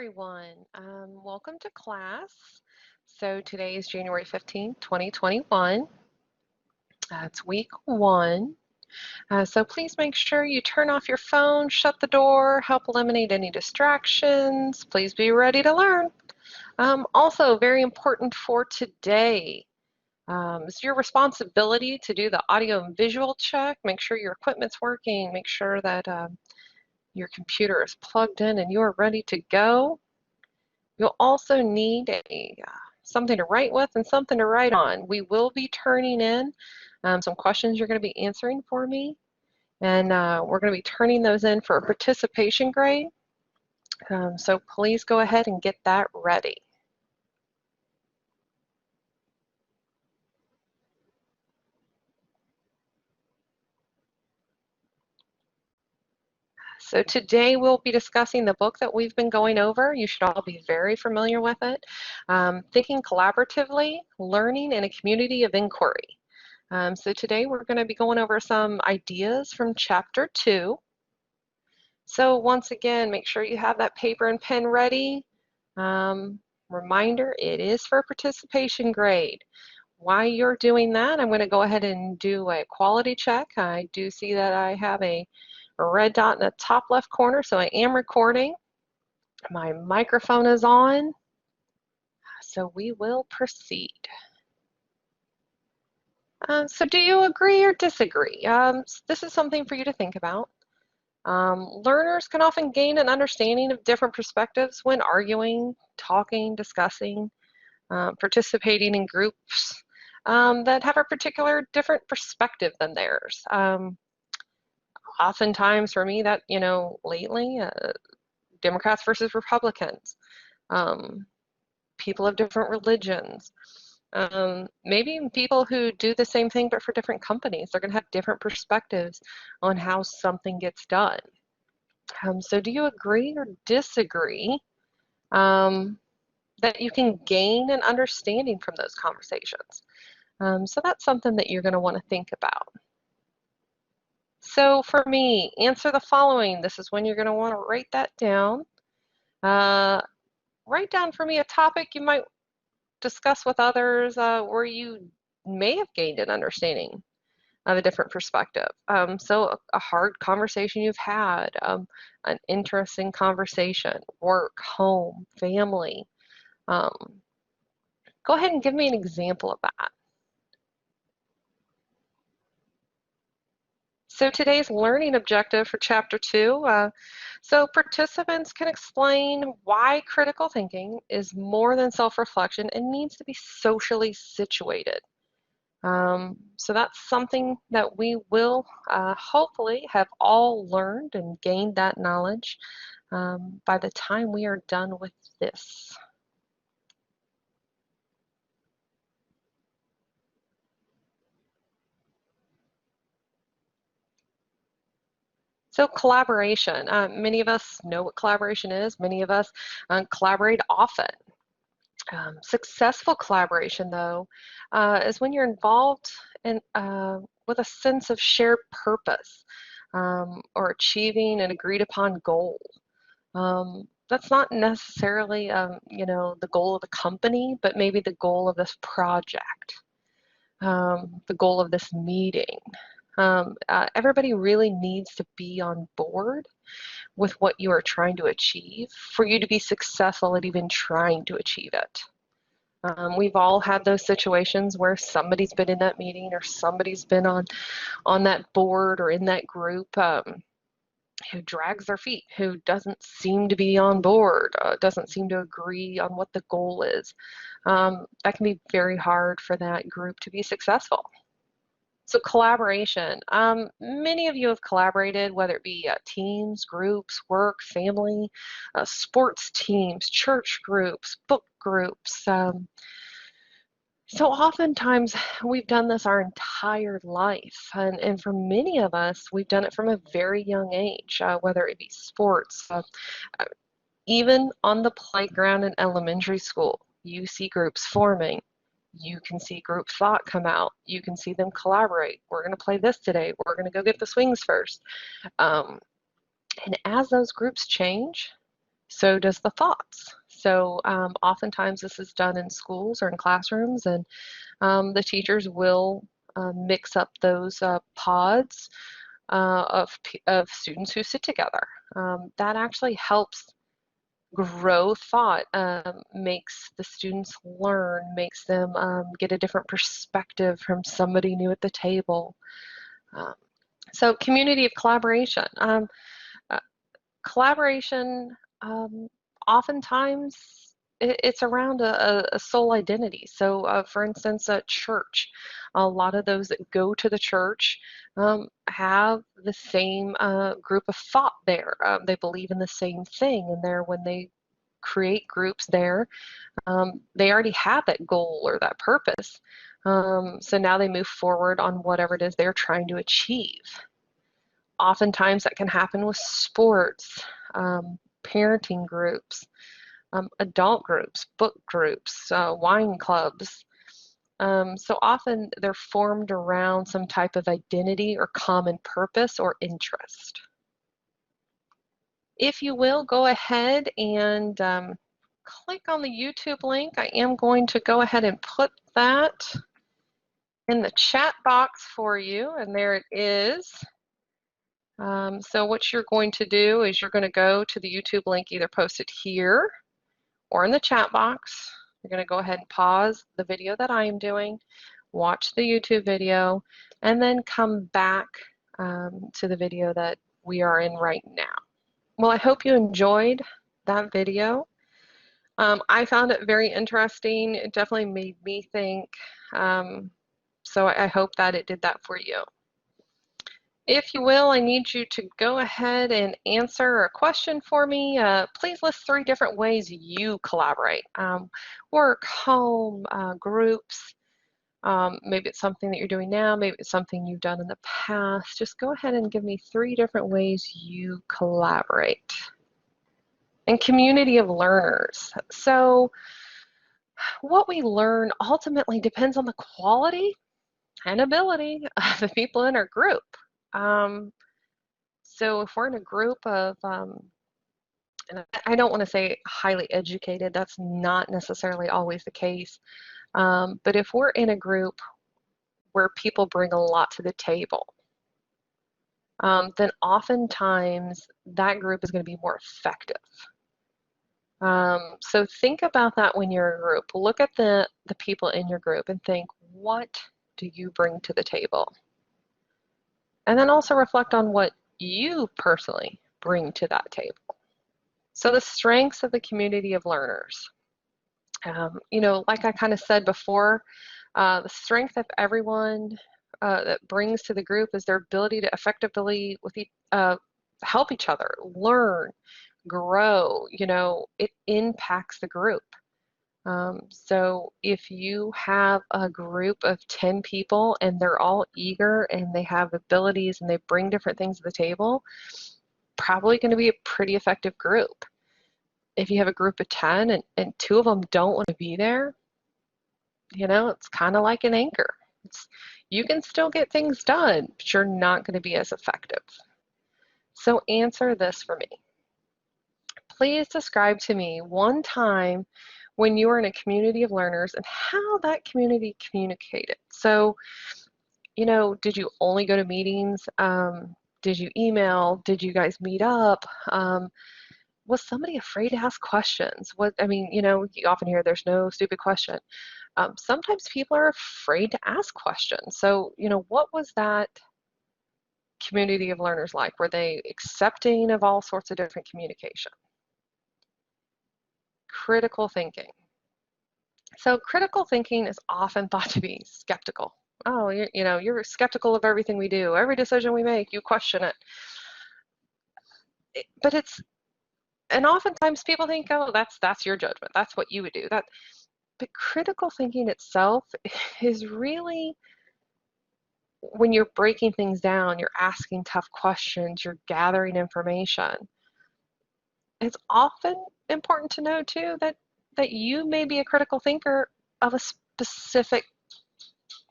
everyone. Welcome to class. So today is January 15th, 2021. It's week one. So please make sure you turn off your phone, shut the door, help eliminate any distractions. Please be ready to learn. Also, very important for today, it's your responsibility to do the audio and visual check. Make sure your equipment's working. Make sure that your computer is plugged in and you're ready to go. You'll also need something to write with and something to write on. We will be turning in some questions you're going to be answering for me, and we're going to be turning those in for a participation grade. So please go ahead and get that ready. So today we'll be discussing the book that we've been going over. You should all be very familiar with it. Thinking Collaboratively, Learning in a Community of Inquiry. So today we're going to be going over some ideas from chapter 2. So once again, make sure you have that paper and pen ready. Reminder, it is for a participation grade. While you're doing that, I'm going to go ahead and do a quality check. I do see that I have a red dot in the top left corner, so I am recording. My microphone is on, so we will proceed. So do you agree or disagree? This is something for you to think about. Learners can often gain an understanding of different perspectives when arguing, talking, discussing, participating in groups that have a particular different perspective than theirs. Oftentimes for me that, lately, Democrats versus Republicans, people of different religions, maybe people who do the same thing but for different companies. They're going to have different perspectives on how something gets done. So do you agree or disagree that you can gain an understanding from those conversations? So that's something that you're going to want to think about. So for me, answer the following. This is when you're going to want to write that down. Write down for me a topic you might discuss with others where you may have gained an understanding of a different perspective. So a hard conversation you've had, an interesting conversation, work, home, family. Go ahead and give me an example of that. So today's learning objective for chapter 2, so participants can explain why critical thinking is more than self-reflection and needs to be socially situated. So that's something that we will hopefully have all learned and gained that knowledge by the time we are done with this. So collaboration, many of us know what collaboration is. Many of us collaborate often. Successful collaboration, though, is when you're involved in, with a sense of shared purpose or achieving an agreed upon goal. That's not necessarily, the goal of the company, but maybe the goal of this project, the goal of this meeting. Everybody really needs to be on board with what you are trying to achieve for you to be successful at even trying to achieve it. We've all had those situations where somebody's been in that meeting or somebody's been on that board or in that group who drags their feet, who doesn't seem to be on board, doesn't seem to agree on what the goal is. That can be very hard for that group to be successful. So collaboration, many of you have collaborated, whether it be teams, groups, work, family, sports teams, church groups, book groups. So oftentimes we've done this our entire life, and for many of us, we've done it from a very young age, whether it be sports, even on the playground in elementary school, you see groups forming. You can see group thought come out. You can see them collaborate. We're going to play this today. We're going to go get the swings first. And as those groups change, So does the thoughts. So oftentimes this is done in schools or in classrooms, and the teachers will mix up those pods of students who sit together. That actually helps grow thought, makes the students learn, makes them get a different perspective from somebody new at the table. Um, so community of collaboration. Uh, Collaboration, oftentimes it's around a soul identity. So, for instance, a church, a lot of those that go to the church have the same group of thought there. They believe in the same thing, and there when they create groups there, they already have that goal or that purpose. So now they move forward on whatever it is they're trying to achieve. Oftentimes that can happen with sports, parenting groups, adult groups, book groups, wine clubs. So often they're formed around some type of identity or common purpose or interest. If you will, go ahead and click on the YouTube link. I am going to go ahead and put that in the chat box for you, and there it is. So what you're going to do is you're going to go to the YouTube link either posted here or in the chat box. You're going to go ahead and pause the video that I am doing, watch the YouTube video, and then come back to the video that we are in right now. Well, I hope you enjoyed that video. I found it very interesting. It definitely made me think. So I hope that it did that for you. If you will, I need you to go ahead and answer a question for me. Please list 3 different ways you collaborate. Work, home, groups. Maybe it's something that you're doing now, maybe it's something you've done in the past. Just go ahead and give me 3 different ways you collaborate. And community of learners. So what we learn ultimately depends on the quality and ability of the people in our group. So if we're in a group of, and I don't want to say highly educated, that's not necessarily always the case. But if we're in a group where people bring a lot to the table, then oftentimes that group is going to be more effective. So think about that when you're in a group. Look at the people in your group and think, what do you bring to the table? And then also reflect on what you personally bring to that table. So the strengths of the community of learners. You know, like I kind of said before, the strength of everyone that brings to the group is their ability to effectively help each other, learn, grow. You know, it impacts the group. So if you have a group of 10 people and they're all eager and they have abilities and they bring different things to the table, probably going to be a pretty effective group. If you have a group of 10 and 2 of them don't want to be there, you know, it's kind of like an anchor. You can still get things done, but you're not going to be as effective. So answer this for me. Please describe to me one time when you were in a community of learners and how that community communicated. So, you know, did you only go to meetings? Did you email? Did you guys meet up? Was somebody afraid to ask questions? I mean, you know, you often hear there's no stupid question. Sometimes people are afraid to ask questions. So, you know, what was that community of learners like? Were they accepting of all sorts of different communication? Critical thinking. So critical thinking is often thought to be skeptical. Oh, you know, you're skeptical of everything we do. Every decision we make, you question it. But and oftentimes people think, oh, that's your judgment. That's what you would do. But critical thinking itself is really when you're breaking things down, you're asking tough questions, you're gathering information. It's often important to know too that you may be a critical thinker of a specific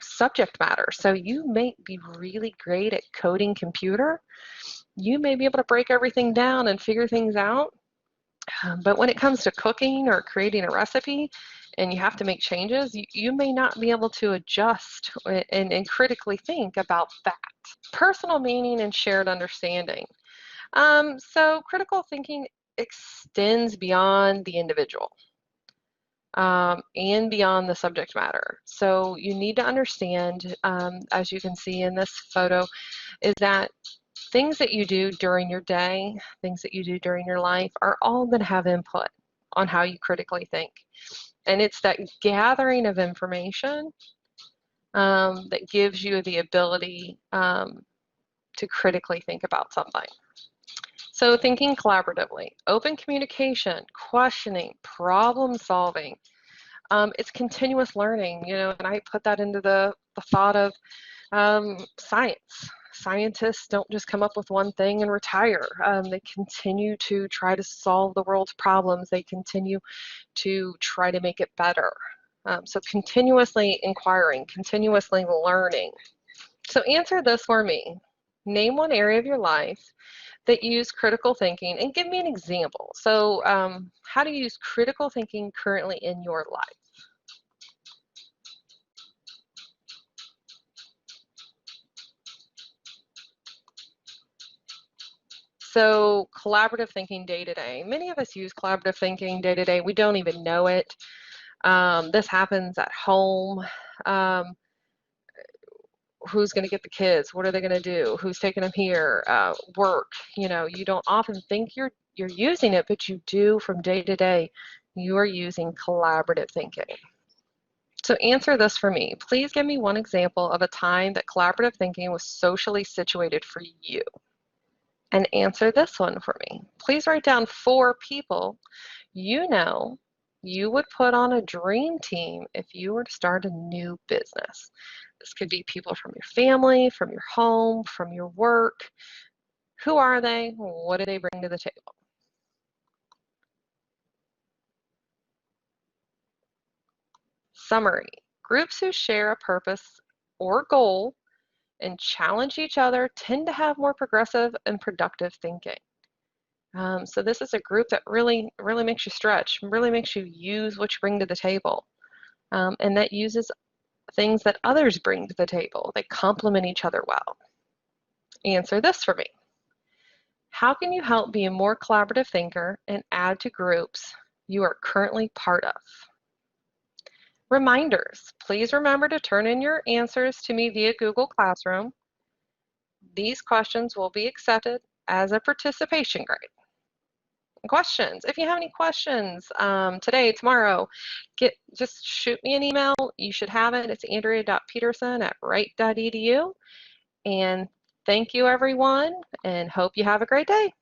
subject matter. So you may be really great at coding computer. You may be able to break everything down and figure things out. But when it comes to cooking or creating a recipe and you have to make changes, you may not be able to adjust and critically think about that. Personal meaning and shared understanding. So critical thinking extends beyond the individual and beyond the subject matter. So you need to understand, as you can see in this photo, is that things that you do during your day, things that you do during your life are all going to have input on how you critically think. And it's that gathering of information that gives you the ability to critically think about something. So thinking collaboratively, open communication, questioning, problem solving. It's continuous learning, and I put that into the thought of science. Scientists don't just come up with one thing and retire. They continue to try to solve the world's problems. They continue to try to make it better. So continuously inquiring, continuously learning. So answer this for me. Name one area of your life that you use critical thinking and give me an example. So how do you use critical thinking currently in your life? So collaborative thinking day to day. Many of us use collaborative thinking day to day. We don't even know it. This happens at home. Um, who's going to get the kids? What are they going to do? Who's taking them here? Work. You don't often think you're using it, but you do from day to day. You are using collaborative thinking. So answer this for me. Please give me one example of a time that collaborative thinking was socially situated for you. And answer this one for me. Please write down 4 people you know you would put on a dream team if you were to start a new business. This could be people from your family, from your home, from your work. Who are they? What do they bring to the table? Summary. Groups who share a purpose or goal and challenge each other tend to have more progressive and productive thinking. So this is a group that really makes you stretch, really makes you use what you bring to the table, and that uses things that others bring to the table. They complement each other well. Answer this for me. How can you help be a more collaborative thinker and add to groups you are currently part of? Reminders. Please remember to turn in your answers to me via Google Classroom. These questions will be accepted as a participation grade. Questions. If you have any questions today, tomorrow, just shoot me an email. You should have it. It's andrea.peterson@wright.edu. And thank you, everyone, and hope you have a great day.